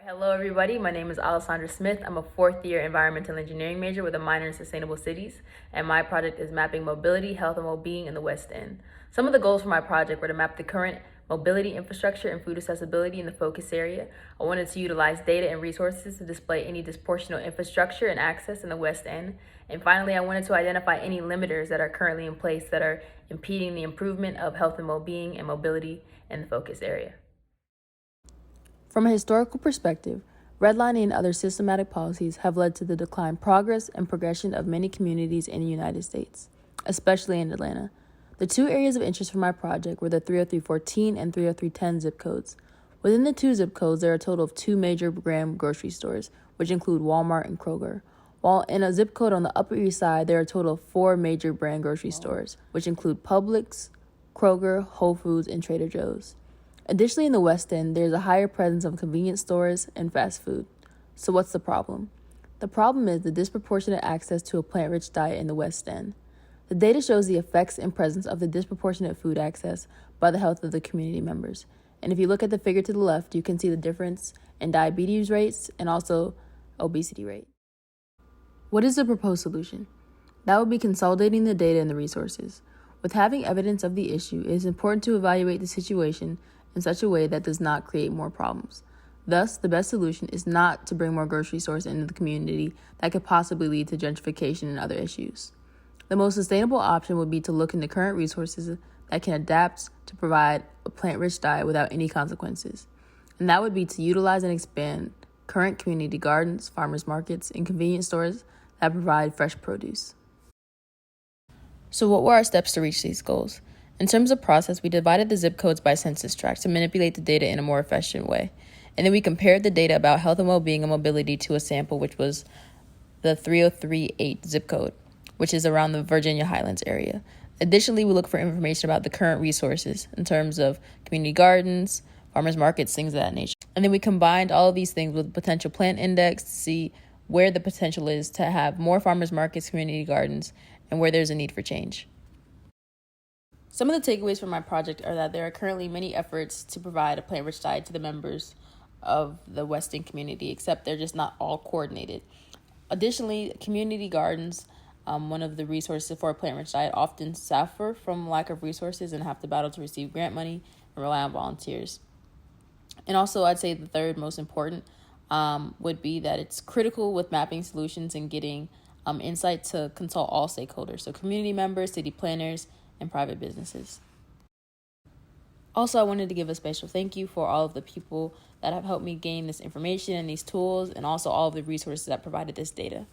Hello everybody, my name is Alessandra Smith. I'm a fourth year environmental engineering major with a minor in sustainable cities, and my project is mapping mobility, health, and well-being in the West End. Some of the goals for my project were to map the current mobility infrastructure and food accessibility in the focus area. I wanted to utilize data and resources to display any disproportional infrastructure and access in the West End. And finally, I wanted to identify any limiters that are currently in place that are impeding the improvement of health and well-being and mobility in the focus area. From a historical perspective, redlining and other systematic policies have led to the decline, progress, and progression of many communities in the United States, especially in Atlanta. The two areas of interest for my project were the 30314 and 30310 zip codes. Within the two zip codes, there are a total of 2 major brand grocery stores, which include Walmart and Kroger. While in a zip code on the Upper East Side, there are a total of 4 major brand grocery stores, which include Publix, Kroger, Whole Foods, and Trader Joe's. Additionally, in the West End, there's a higher presence of convenience stores and fast food. So what's the problem? The problem is the disproportionate access to a plant-rich diet in the West End. The data shows the effects and presence of the disproportionate food access by the health of the community members. And if you look at the figure to the left, you can see the difference in diabetes rates and also obesity rate. What is the proposed solution? That would be consolidating the data and the resources. With having evidence of the issue, it is important to evaluate the situation in such a way that does not create more problems. Thus, the best solution is not to bring more grocery stores into the community that could possibly lead to gentrification and other issues. The most sustainable option would be to look into current resources that can adapt to provide a plant-rich diet without any consequences. And that would be to utilize and expand current community gardens, farmers markets, and convenience stores that provide fresh produce. So what were our steps to reach these goals? In terms of process, we divided the zip codes by census tract to manipulate the data in a more efficient way. And then we compared the data about health and well-being and mobility to a sample, which was the 3038 zip code, which is around the Virginia Highlands area. Additionally, we look for information about the current resources in terms of community gardens, farmers markets, things of that nature. And then we combined all of these things with potential plant index to see where the potential is to have more farmers markets, community gardens, and where there's a need for change. Some of the takeaways from my project are that there are currently many efforts to provide a plant-rich diet to the members of the West End community, except they're just not all coordinated. Additionally, community gardens, one of the resources for a plant-rich diet, often suffer from lack of resources and have to battle to receive grant money and rely on volunteers. And also, I'd say the third most important would be that it's critical with mapping solutions and getting insight to consult all stakeholders, so community members, city planners, and private businesses. Also, I wanted to give a special thank you for all of the people that have helped me gain this information and these tools, and also all of the resources that provided this data.